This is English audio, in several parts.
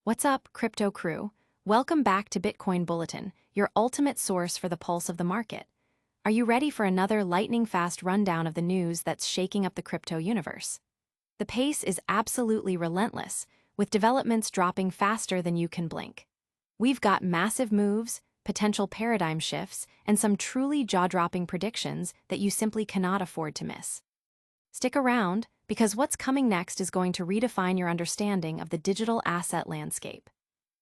What's up, crypto crew? Welcome back to Bitcoin Bulletin, your ultimate source for the pulse of the market. Are you ready for another lightning-fast rundown of the news that's shaking up the crypto universe? The pace is absolutely relentless, with developments dropping faster than you can blink. We've got massive moves, potential paradigm shifts, and some truly jaw-dropping predictions that you simply cannot afford to miss. Stick around, because what's coming next is going to redefine your understanding of the digital asset landscape.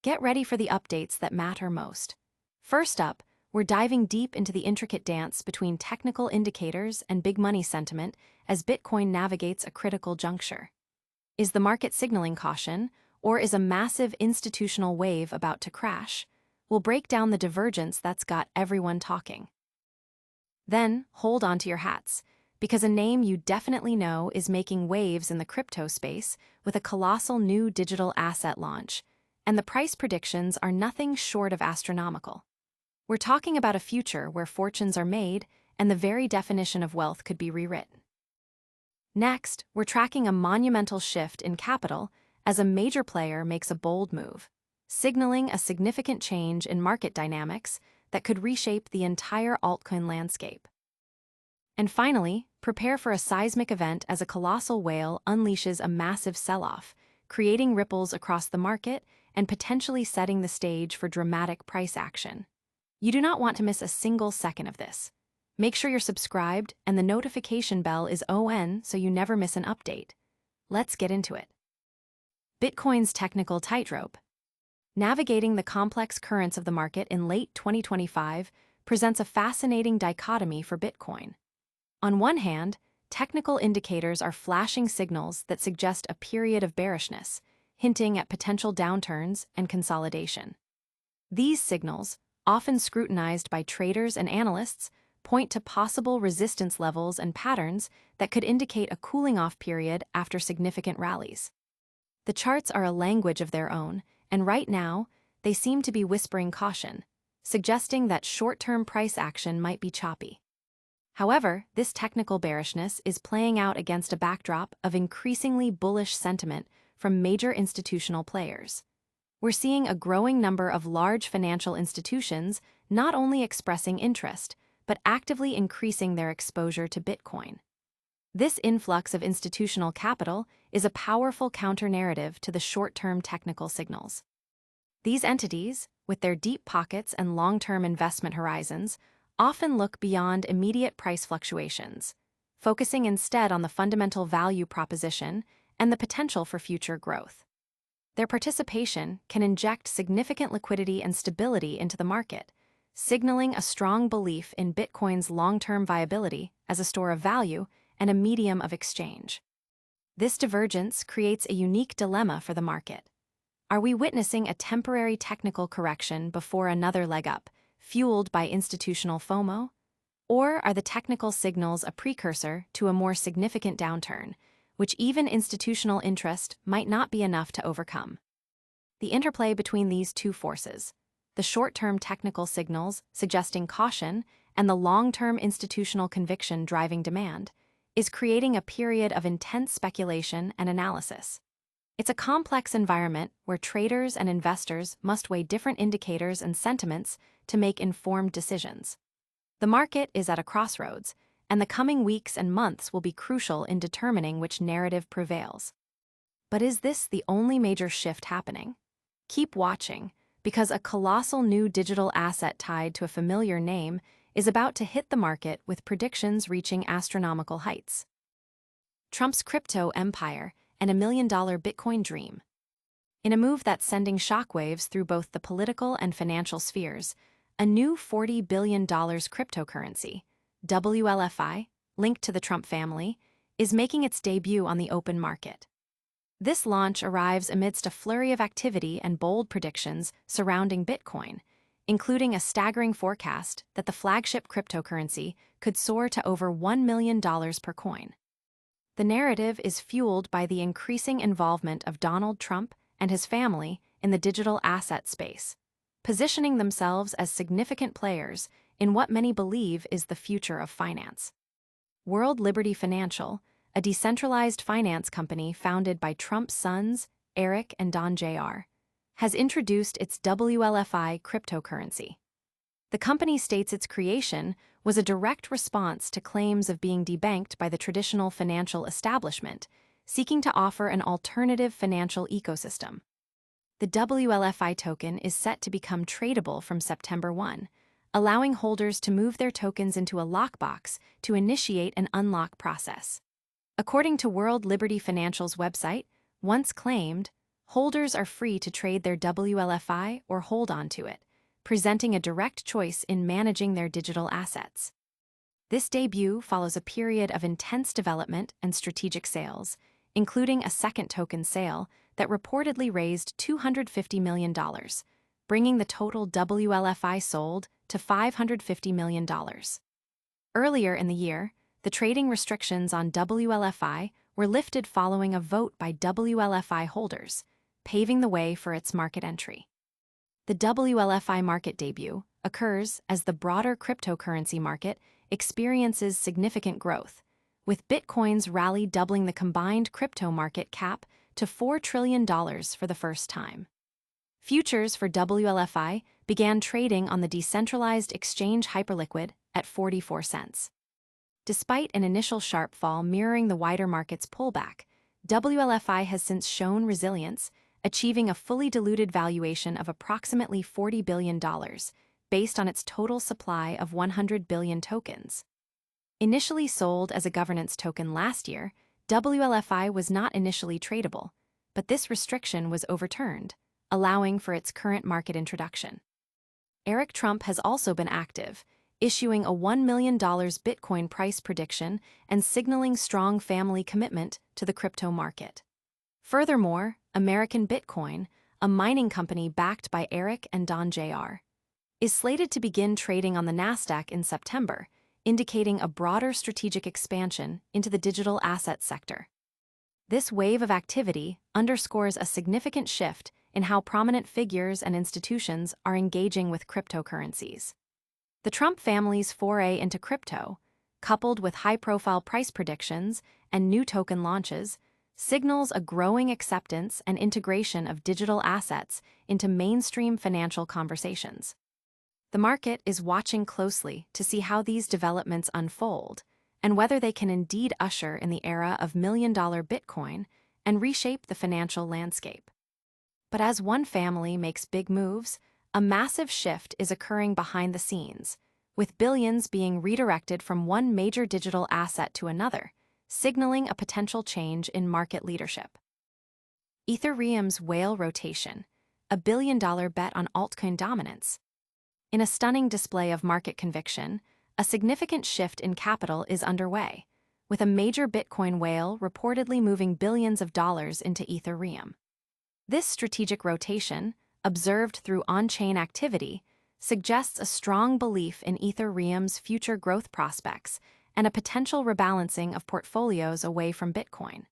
Get ready for the updates that matter most. First up, we're diving deep into the intricate dance between technical indicators and big money sentiment as Bitcoin navigates a critical juncture. Is the market signaling caution, or is a massive institutional wave about to crash? We'll break down the divergence that's got everyone talking. Then, hold on to your hats, because a name you definitely know is making waves in the crypto space with a colossal new digital asset launch, and the price predictions are nothing short of astronomical. We're talking about a future where fortunes are made and the very definition of wealth could be rewritten. Next, we're tracking a monumental shift in capital as a major player makes a bold move, signaling a significant change in market dynamics that could reshape the entire altcoin landscape. And finally, prepare for a seismic event as a colossal whale unleashes a massive sell-off, creating ripples across the market and potentially setting the stage for dramatic price action. You do not want to miss a single second of this. Make sure you're subscribed and the notification bell is on so you never miss an update. Let's get into it. Bitcoin's technical tightrope. Navigating the complex currents of the market in late 2025 presents a fascinating dichotomy for Bitcoin. On one hand, technical indicators are flashing signals that suggest a period of bearishness, hinting at potential downturns and consolidation. These signals, often scrutinized by traders and analysts, point to possible resistance levels and patterns that could indicate a cooling-off period after significant rallies. The charts are a language of their own, and right now, they seem to be whispering caution, suggesting that short-term price action might be choppy. However, this technical bearishness is playing out against a backdrop of increasingly bullish sentiment from major institutional players. We're seeing a growing number of large financial institutions not only expressing interest, but actively increasing their exposure to Bitcoin. This influx of institutional capital is a powerful counter-narrative to the short-term technical signals. These entities, with their deep pockets and long-term investment horizons, often look beyond immediate price fluctuations, focusing instead on the fundamental value proposition and the potential for future growth. Their participation can inject significant liquidity and stability into the market, signaling a strong belief in Bitcoin's long-term viability as a store of value and a medium of exchange. This divergence creates a unique dilemma for the market. Are we witnessing a temporary technical correction before another leg up, fueled by institutional FOMO? Or are the technical signals a precursor to a more significant downturn, which even institutional interest might not be enough to overcome? The interplay between these two forces, the short-term technical signals suggesting caution and the long-term institutional conviction driving demand, is creating a period of intense speculation and analysis. It's a complex environment where traders and investors must weigh different indicators and sentiments to make informed decisions. The market is at a crossroads, and the coming weeks and months will be crucial in determining which narrative prevails. But is this the only major shift happening? Keep watching, because a colossal new digital asset tied to a familiar name is about to hit the market with predictions reaching astronomical heights. Trump's crypto empire and $1 million Bitcoin dream. In a move that's sending shockwaves through both the political and financial spheres, a new $40 billion cryptocurrency, WLFI, linked to the Trump family, is making its debut on the open market. This launch arrives amidst a flurry of activity and bold predictions surrounding Bitcoin, including a staggering forecast that the flagship cryptocurrency could soar to over $1 million per coin. The narrative is fueled by the increasing involvement of Donald Trump and his family in the digital asset space, positioning themselves as significant players in what many believe is the future of finance. World Liberty Financial, a decentralized finance company founded by Trump's sons, Eric and Don Jr., has introduced its WLFI cryptocurrency. The company states its creation was a direct response to claims of being debanked by the traditional financial establishment, seeking to offer an alternative financial ecosystem. The WLFI token is set to become tradable from September 1, allowing holders to move their tokens into a lockbox to initiate an unlock process. According to World Liberty Financial's website, once claimed, holders are free to trade their WLFI or hold on to it, presenting a direct choice in managing their digital assets. This debut follows a period of intense development and strategic sales, including a second token sale that reportedly raised $250 million, bringing the total WLFI sold to $550 million. Earlier in the year, the trading restrictions on WLFI were lifted following a vote by WLFI holders, paving the way for its market entry. The WLFI market debut occurs as the broader cryptocurrency market experiences significant growth, with Bitcoin's rally doubling the combined crypto market cap to $4 trillion for the first time. Futures for WLFI began trading on the decentralized exchange Hyperliquid at 44 cents. Despite an initial sharp fall mirroring the wider market's pullback, WLFI has since shown resilience, achieving a fully diluted valuation of approximately $40 billion, based on its total supply of 100 billion tokens. Initially sold as a governance token last year, WLFI was not initially tradable, but this restriction was overturned, allowing for its current market introduction. Eric Trump has also been active, issuing a $1 million Bitcoin price prediction and signaling strong family commitment to the crypto market. Furthermore, American Bitcoin, a mining company backed by Eric and Don Jr., is slated to begin trading on the Nasdaq in September, indicating a broader strategic expansion into the digital asset sector. This wave of activity underscores a significant shift in how prominent figures and institutions are engaging with cryptocurrencies. The Trump family's foray into crypto, coupled with high-profile price predictions and new token launches, signals a growing acceptance and integration of digital assets into mainstream financial conversations. The market is watching closely to see how these developments unfold and whether they can indeed usher in the era of million-dollar Bitcoin and reshape the financial landscape. But as one family makes big moves, a massive shift is occurring behind the scenes, with billions being redirected from one major digital asset to another, signaling a potential change in market leadership. Ethereum's whale rotation, a billion-dollar bet on altcoin dominance. In a stunning display of market conviction, a significant shift in capital is underway, with a major Bitcoin whale reportedly moving billions of dollars into Ethereum. This strategic rotation, observed through on-chain activity, suggests a strong belief in Ethereum's future growth prospects and a potential rebalancing of portfolios away from Bitcoin.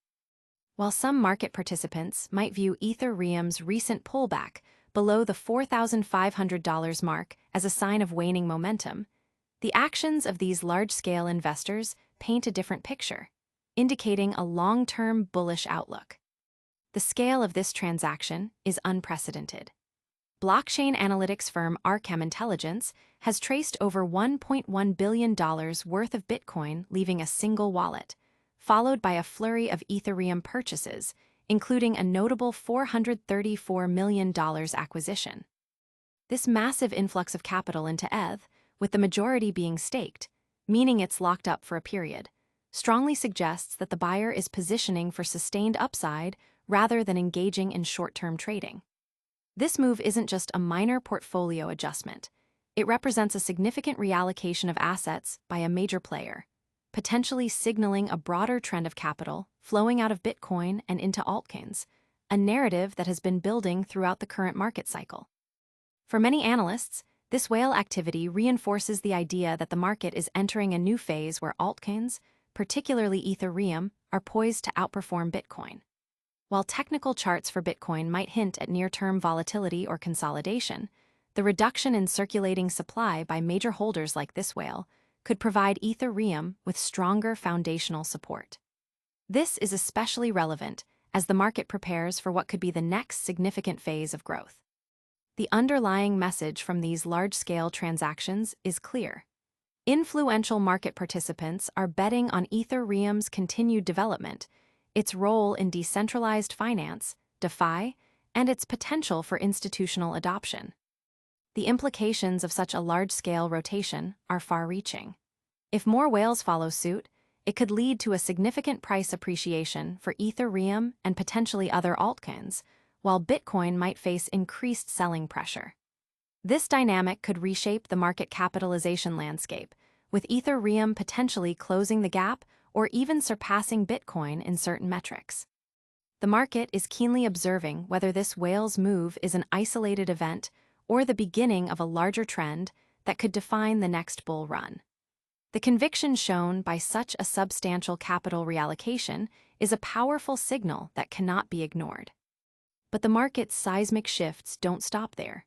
While some market participants might view Ethereum's recent pullback below the $4,500 mark as a sign of waning momentum, the actions of these large-scale investors paint a different picture, indicating a long-term bullish outlook. The scale of this transaction is unprecedented. Blockchain analytics firm Arkham Intelligence has traced over $1.1 billion worth of Bitcoin leaving a single wallet, followed by a flurry of Ethereum purchases, including a notable $434 million acquisition. This massive influx of capital into ETH, with the majority being staked, meaning it's locked up for a period, strongly suggests that the buyer is positioning for sustained upside rather than engaging in short-term trading. This move isn't just a minor portfolio adjustment. It represents a significant reallocation of assets by a major player, potentially signaling a broader trend of capital flowing out of Bitcoin and into altcoins, a narrative that has been building throughout the current market cycle. For many analysts, this whale activity reinforces the idea that the market is entering a new phase where altcoins, particularly Ethereum, are poised to outperform Bitcoin. While technical charts for Bitcoin might hint at near-term volatility or consolidation, the reduction in circulating supply by major holders like this whale could provide Ethereum with stronger foundational support. This is especially relevant as the market prepares for what could be the next significant phase of growth. The underlying message from these large-scale transactions is clear. Influential market participants are betting on Ethereum's continued development, its role in decentralized finance, DeFi, and its potential for institutional adoption. The implications of such a large-scale rotation are far-reaching. If more whales follow suit, it could lead to a significant price appreciation for Ethereum and potentially other altcoins, while Bitcoin might face increased selling pressure. This dynamic could reshape the market capitalization landscape, with Ethereum potentially closing the gap or even surpassing Bitcoin in certain metrics. The market is keenly observing whether this whale's move is an isolated event or the beginning of a larger trend that could define the next bull run. The conviction shown by such a substantial capital reallocation is a powerful signal that cannot be ignored. But the market's seismic shifts don't stop there.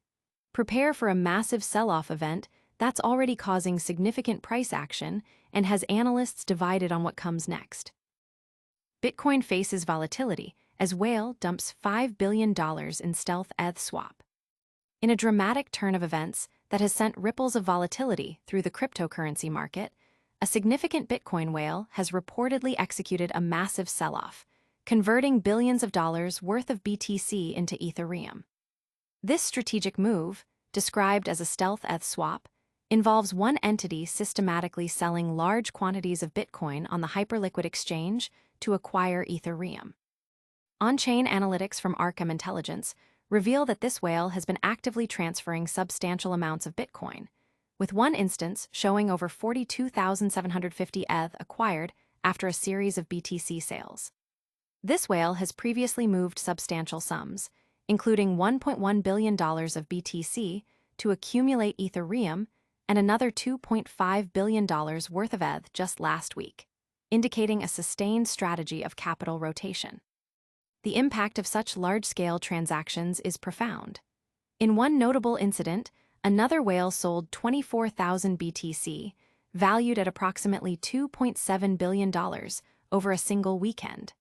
Prepare for a massive sell-off event that's already causing significant price action and has analysts divided on what comes next. Bitcoin faces volatility as Whale dumps $5 billion in stealth ETH swap. In a dramatic turn of events that has sent ripples of volatility through the cryptocurrency market, a significant Bitcoin whale has reportedly executed a massive sell-off, converting billions of dollars worth of BTC into Ethereum. This strategic move, described as a stealth ETH swap, involves one entity systematically selling large quantities of Bitcoin on the hyperliquid exchange to acquire Ethereum. On-chain analytics from Arkham Intelligence reveal that this whale has been actively transferring substantial amounts of Bitcoin, with one instance showing over 42,750 ETH acquired after a series of BTC sales. This whale has previously moved substantial sums, including $1.1 billion of BTC, to accumulate Ethereum and another $2.5 billion worth of ETH just last week, indicating a sustained strategy of capital rotation. The impact of such large-scale transactions is profound. In one notable incident, another whale sold 24,000 BTC, valued at approximately $2.7 billion, over a single weekend.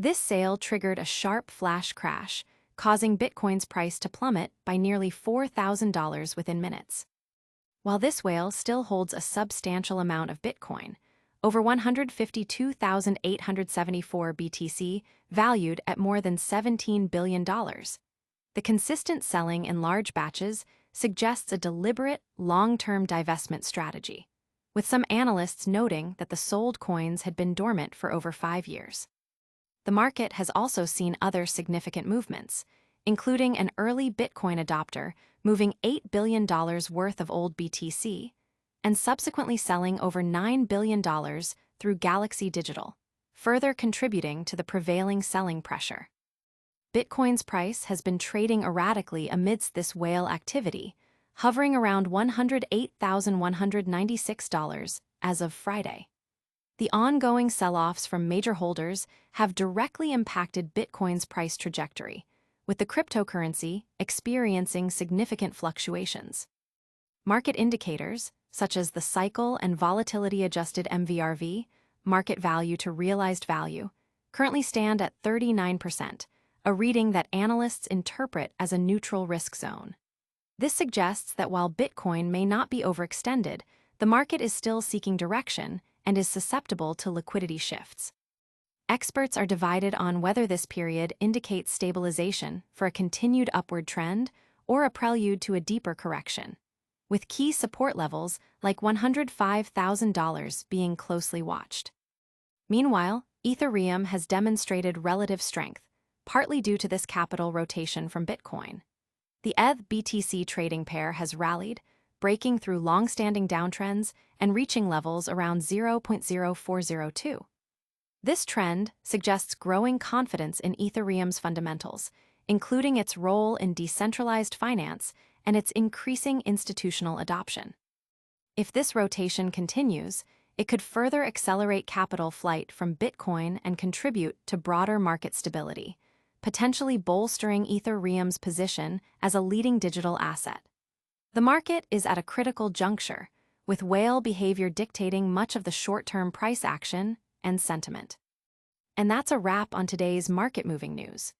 This sale triggered a sharp flash crash, causing Bitcoin's price to plummet by nearly $4,000 within minutes. While this whale still holds a substantial amount of Bitcoin, over 152,874 BTC, valued at more than $17 billion. The consistent selling in large batches suggests a deliberate, long-term divestment strategy, with some analysts noting that the sold coins had been dormant for over 5 years. The market has also seen other significant movements, including an early Bitcoin adopter moving $8 billion worth of old BTC, and subsequently selling over $9 billion through Galaxy Digital, further contributing to the prevailing selling pressure. Bitcoin's price has been trading erratically amidst this whale activity, hovering around $108,196 as of Friday. The ongoing sell-offs from major holders have directly impacted Bitcoin's price trajectory, with the cryptocurrency experiencing significant fluctuations. Market indicators, such as the cycle and volatility-adjusted MVRV, market value to realized value, currently stand at 39%, a reading that analysts interpret as a neutral risk zone. This suggests that while Bitcoin may not be overextended, the market is still seeking direction and is susceptible to liquidity shifts. Experts are divided on whether this period indicates stabilization for a continued upward trend or a prelude to a deeper correction, with key support levels like $105,000 being closely watched. Meanwhile, Ethereum has demonstrated relative strength, partly due to this capital rotation from Bitcoin. The ETH-BTC trading pair has rallied, breaking through long-standing downtrends and reaching levels around 0.0402. This trend suggests growing confidence in Ethereum's fundamentals, including its role in decentralized finance and its increasing institutional adoption. If this rotation continues, it could further accelerate capital flight from Bitcoin and contribute to broader market stability, potentially bolstering Ethereum's position as a leading digital asset. The market is at a critical juncture, with whale behavior dictating much of the short-term price action and sentiment. And that's a wrap on today's market-moving news.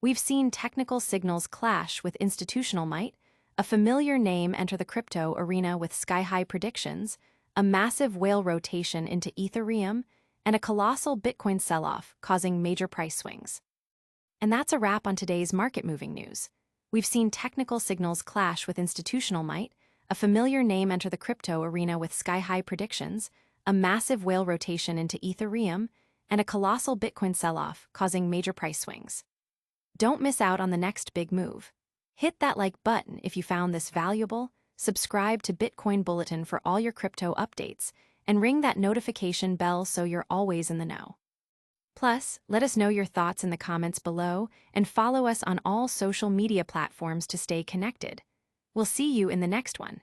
We've seen technical signals clash with institutional might, a familiar name enter the crypto arena with sky-high predictions, a massive whale rotation into Ethereum, and a colossal Bitcoin sell-off causing major price swings. And that's a wrap on today's market-moving news. We've seen technical signals clash with institutional might, a familiar name enter the crypto arena with sky-high predictions, a massive whale rotation into Ethereum, and a colossal Bitcoin sell-off causing major price swings. Don't miss out on the next big move. Hit that like button if you found this valuable, subscribe to Bitcoin Bulletin for all your crypto updates, and ring that notification bell so you're always in the know. Plus, let us know your thoughts in the comments below and follow us on all social media platforms to stay connected. We'll see you in the next one.